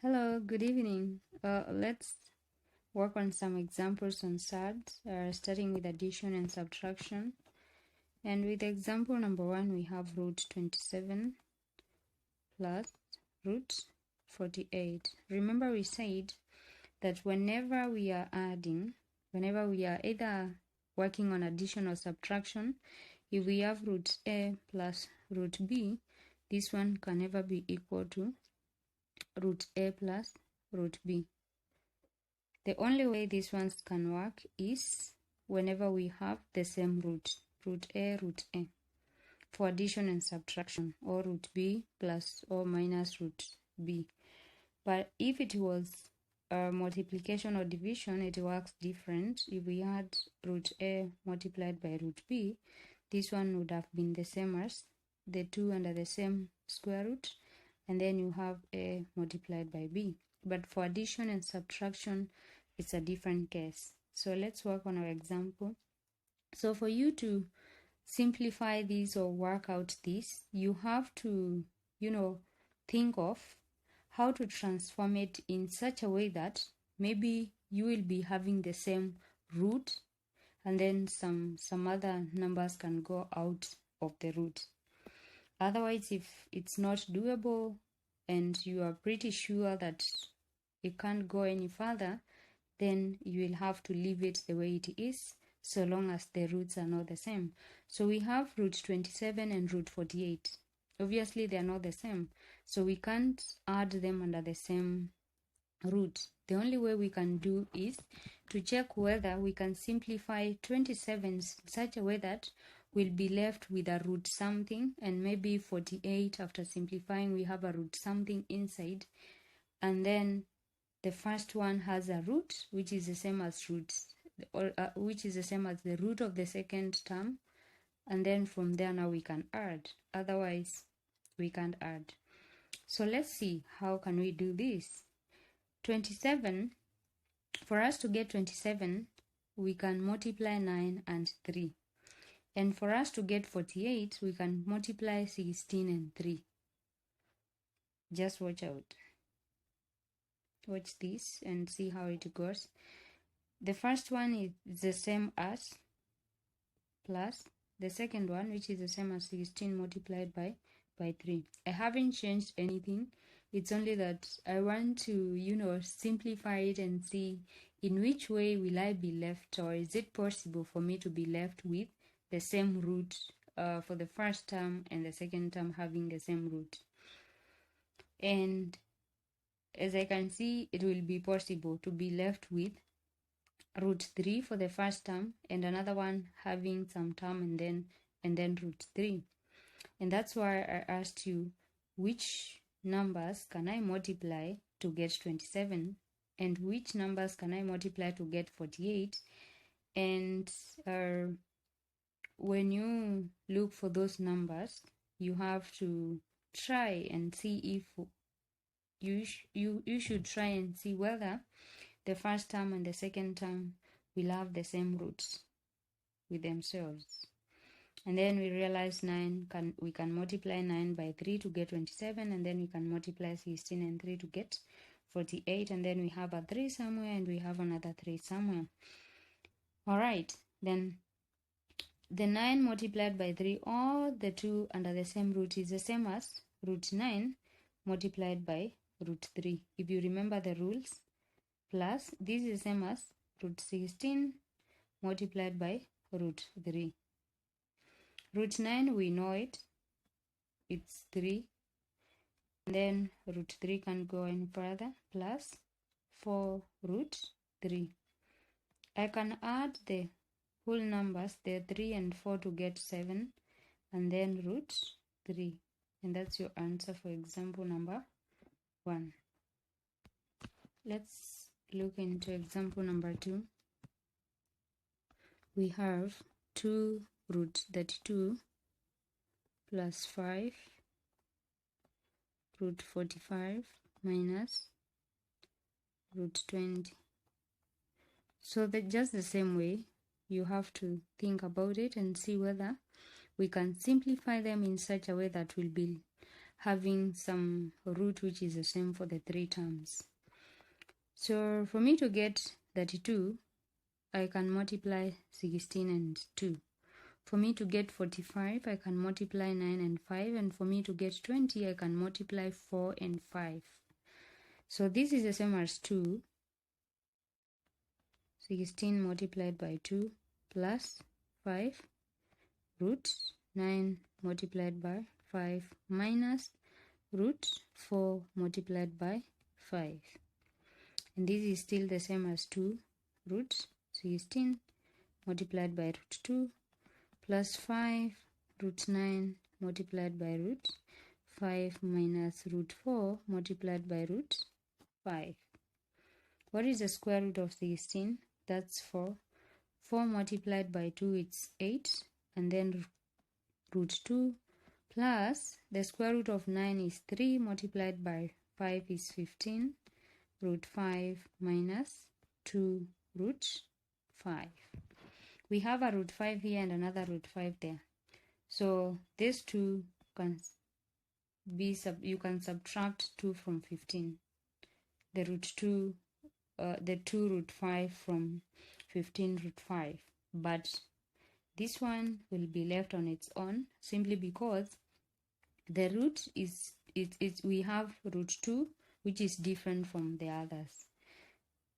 Hello, good evening. Let's work on some examples on SURDS, starting with addition and subtraction. And with example number 1, we have root 27 plus root 48. Remember we said that whenever we are either working on addition or subtraction, if we have root A plus root B, this one can never be equal to root A plus root B. The only way these ones can work is whenever we have the same root A, root A, for addition and subtraction, or root B plus or minus root B. But if it was multiplication or division, it works different. If we had root A multiplied by root B, this one would have been the same as the two under the same square root, and then you have A multiplied by B. But for addition and subtraction, it's a different case. So let's work on our example. So for you to simplify this or work out this, you have to, think of how to transform it in such a way that maybe you will be having the same root, and then some other numbers can go out of the root. Otherwise, if it's not doable and you are pretty sure that it can't go any further, then you will have to leave it the way it is, so long as the roots are not the same. So we have root 27 and root 48. Obviously, they are not the same, so we can't add them under the same root. The only way we can do is to check whether we can simplify 27 in such a way that we'll be left with a root something, and maybe 48, after simplifying, we have a root something inside, and then the first one has a root which is the same as which is the same as the root of the second term, and then from there now we can add. Otherwise, we can't add. So let's see, how can we do this? 27, for us to get 27, we can multiply 9 and 3. And for us to get 48, we can multiply 16 and 3. Just watch out. Watch this and see how it goes. The first one is the same as plus the second one, which is the same as 16 multiplied by 3. I haven't changed anything. It's only that I want to, simplify it and see in which way will I be left, or is it possible for me to be left with the same root for the first term and the second term having the same root. And as I can see, it will be possible to be left with root 3 for the first term and another one having some term and then root 3. And that's why I asked you, which numbers can I multiply to get 27, and which numbers can I multiply to get 48? And when you look for those numbers, you have to try and see if you should try and see whether the first term and the second term will have the same roots with themselves. And then we realize we can multiply 9 by 3 to get 27, and then we can multiply 16 and 3 to get 48, and then we have a 3 somewhere and we have another 3 somewhere. All right, then the 9 multiplied by 3, or the 2 under the same root, is the same as root 9 multiplied by root 3. If you remember the rules, plus this is the same as root 16 multiplied by root 3. Root 9, we know it's 3. And then root 3 can go any further, plus 4 root 3. I can add the whole numbers, the 3 and 4, to get 7, and then root 3. And that's your answer for example number 1. Let's look into example number 2. We have 2 root 32 plus 5 root 45 minus root 20. So that just the same way, you have to think about it and see whether we can simplify them in such a way that we'll be having some root which is the same for the three terms. So for me to get 32, I can multiply 16 and 2. For me to get 45, I can multiply 9 and 5. And for me to get 20, I can multiply 4 and 5. So this is the same as 2. 16 multiplied by 2 plus 5 root 9 multiplied by 5 minus root 4 multiplied by 5. And this is still the same as 2 root 16 multiplied by root 2 plus 5 root 9 multiplied by root 5 minus root 4 multiplied by root 5. What is the square root of 16? That's 4. 4 multiplied by 2, it's 8. And then root 2 plus the square root of 9 is 3 multiplied by 5 is 15. Root 5 minus 2 root 5. We have a root 5 here and another root 5 there. So these two can be, you can subtract 2 from 15. The root 2, the 2 root 5 from 15 root 5. But this one will be left on its own simply because the root is, we have root 2 which is different from the others.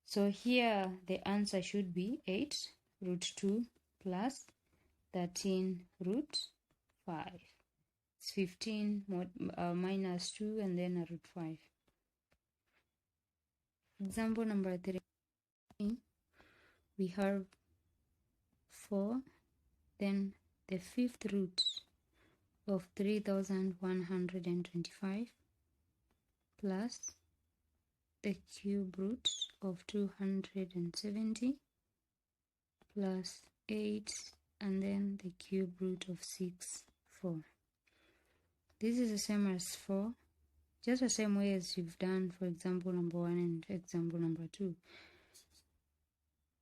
So here the answer should be 8 root 2 plus 13 root 5. It's 15 minus 2 and then a root 5. Example number 3. We have 4, then the fifth root of 3125 plus the cube root of 270 plus 8 and then the cube root of 6, 4. This is the same as 4, just the same way as you've done for example number 1 and example number 2.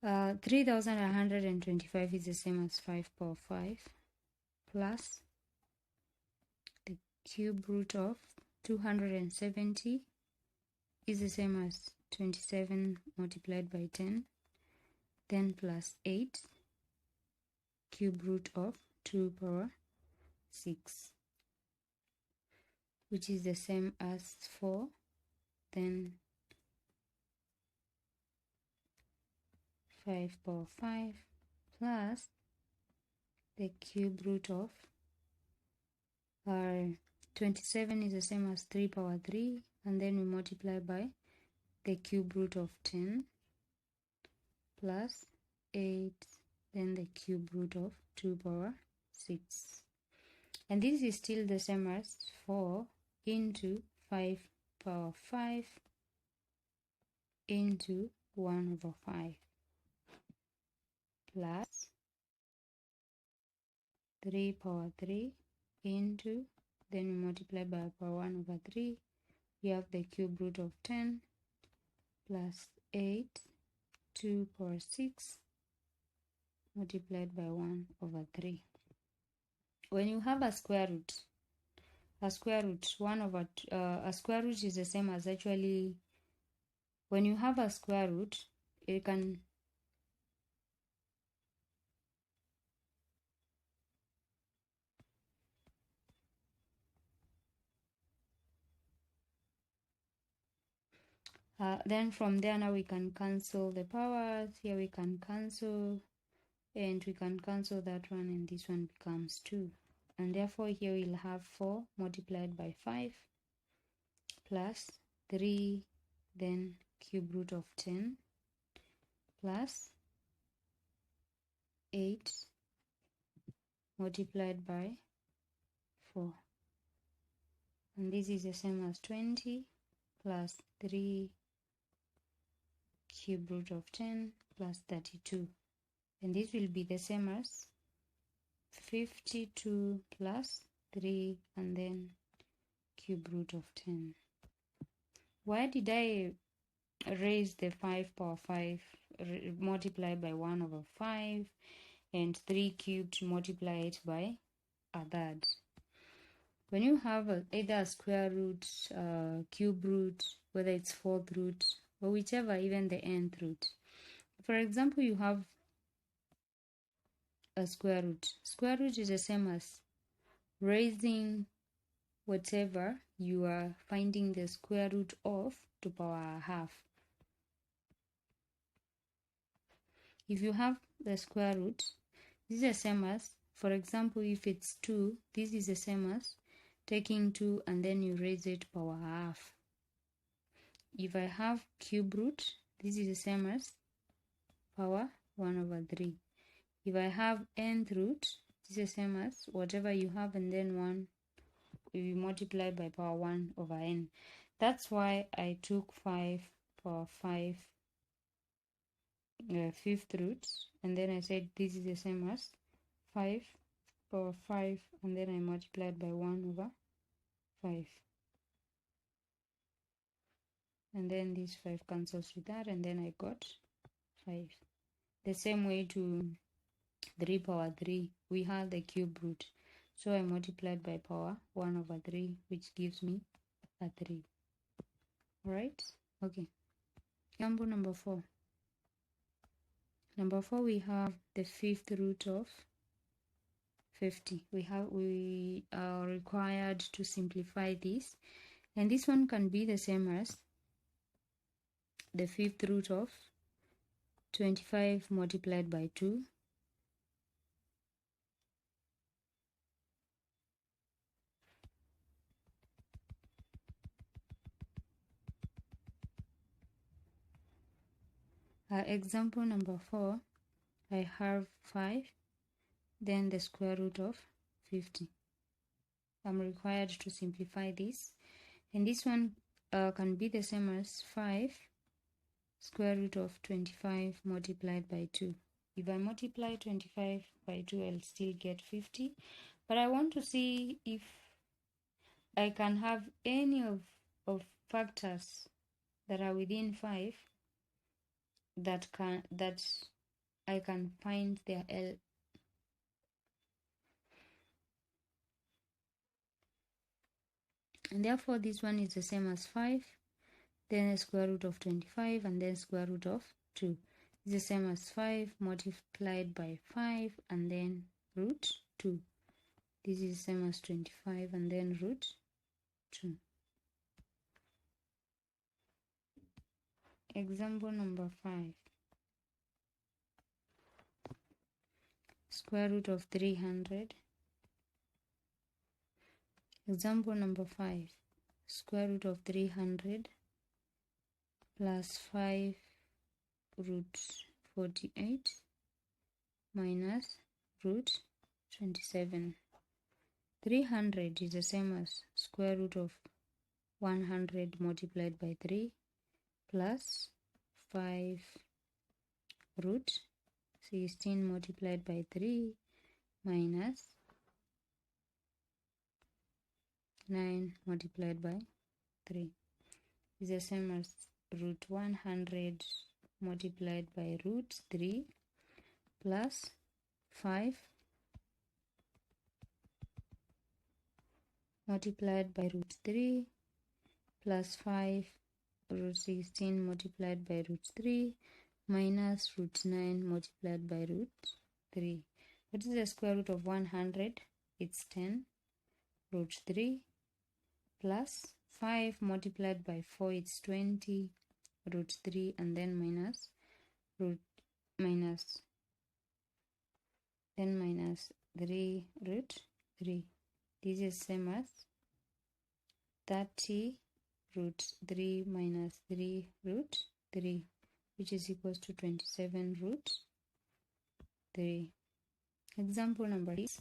3125 is the same as 5 power 5 plus the cube root of 270 is the same as 27 multiplied by 10, then plus 8 cube root of 2 power 6, which is the same as 4, then 5 power 5 plus the cube root of 27 is the same as 3 power 3, and then we multiply by the cube root of 10 plus 8, then the cube root of 2 power 6. And this is still the same as 4 into 5 power 5 into 1 over 5 plus 3 power 3 into, then we multiply by power 1 over 3. We have the cube root of 10 plus 8, 2 power 6 multiplied by 1 over 3. When you have a square root 1 over a square root is the same as, actually when you have a square root, it can then from there now we can cancel the powers. Here we can cancel, and we can cancel that one, and this one becomes 2. And therefore here we'll have 4 multiplied by 5 plus 3, then cube root of 10 plus 8 multiplied by 4. And this is the same as 20 plus 3 cube root of 10 plus 32. And this will be the same as 52 plus 3 and then cube root of 10. Why did I raise the 5 power 5 multiplied by 1 over 5 and 3 cubed multiply it by a third? When you have either a square root, cube root, whether it's fourth root, or whichever, even the nth root. For example, you have a square root. Square root is the same as raising whatever you are finding the square root of to power half. If you have the square root, this is the same as, for example, if it's 2, this is the same as taking 2 and then you raise it power half. If I have cube root, this is the same as power 1 over 3. If I have nth root, this is the same as whatever you have and then 1 will be multiplied by power 1 over n. That's why I took 5 power 5 fifth root, and then I said this is the same as 5 power 5, and then I multiplied by 1 over 5. And then this 5 cancels with that, and then I got 5. The same way to 3 power 3, we have the cube root. So I multiplied by power 1 over 3, which gives me a 3. Alright? Okay. Example number 4. Number 4, we have the fifth root of 50. We are required to simplify this. And this one can be the same as the fifth root of 25 multiplied by 2. Example number 4, I have 5, then the square root of 50. I'm required to simplify this. And this one can be the same as 5 square root of 25 multiplied by 2. If I multiply 25 by 2, I'll still get 50. But I want to see if I can have any of factors that are within 5 that I can find their L. And therefore this one is the same as 5, then the square root of 25, and then square root of 2. It's the same as 5 multiplied by 5 and then root 2. This is the same as 25 and then root 2. Example number 5. Square root of 300. Example number 5. Square root of 300 plus 5 root 48 minus root 27. 300 is the same as square root of 100 multiplied by 3 plus 5 root 16 multiplied by 3 minus 9 multiplied by 3 is the same as root 100 multiplied by root 3 plus 5 multiplied by root 3 plus 5 root 16 multiplied by root 3 minus root 9 multiplied by root 3. What is the square root of 100? It's 10 root 3 plus 5 multiplied by 4, it's 20 root 3, and then minus 3 root 3. This is same as 30 root 3 minus 3 root 3, which is equals to 27 root 3. Example number 6.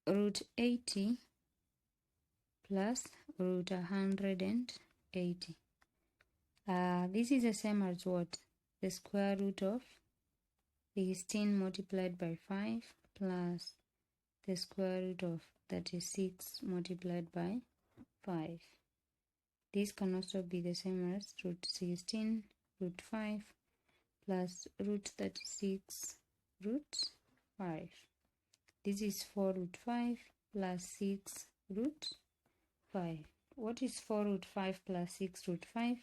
Root 80 plus root 180. This is the same as what? The square root of 16 multiplied by 5 plus the square root of 36 multiplied by 5. This can also be the same as root 16 root 5 plus root 36 root 5. This is 4 root 5 plus 6 root 5. What is 4 root 5 plus 6 root 5?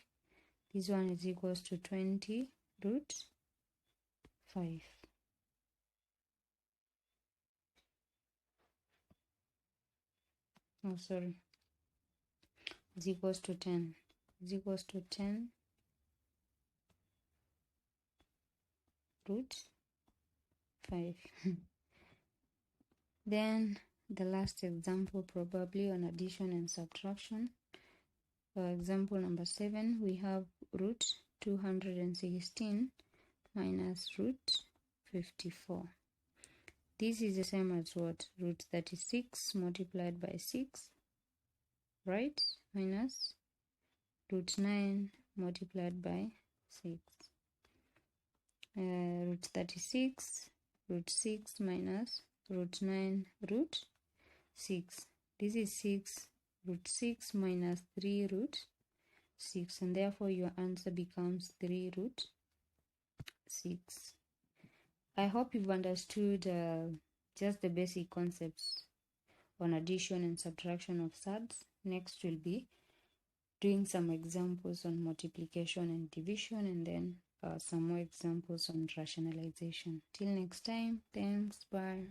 This one is equals to 20 root 5. Oh, sorry. Is equals to 10. Is equals to 10 root 5. Then the last example, probably on addition and subtraction. For example number 7, we have root 216 minus root 54. This is the same as what? Root 36 multiplied by 6, right? Minus root 9 multiplied by 6. Root 36, root 6 minus root 9 root 6. This is 6 root 6 minus 3 root 6, and therefore your answer becomes 3 root 6. I hope you've understood just the basic concepts on addition and subtraction of SURDS. Next we'll be doing some examples on multiplication and division, and then some more examples on rationalization. Till next time, thanks, bye.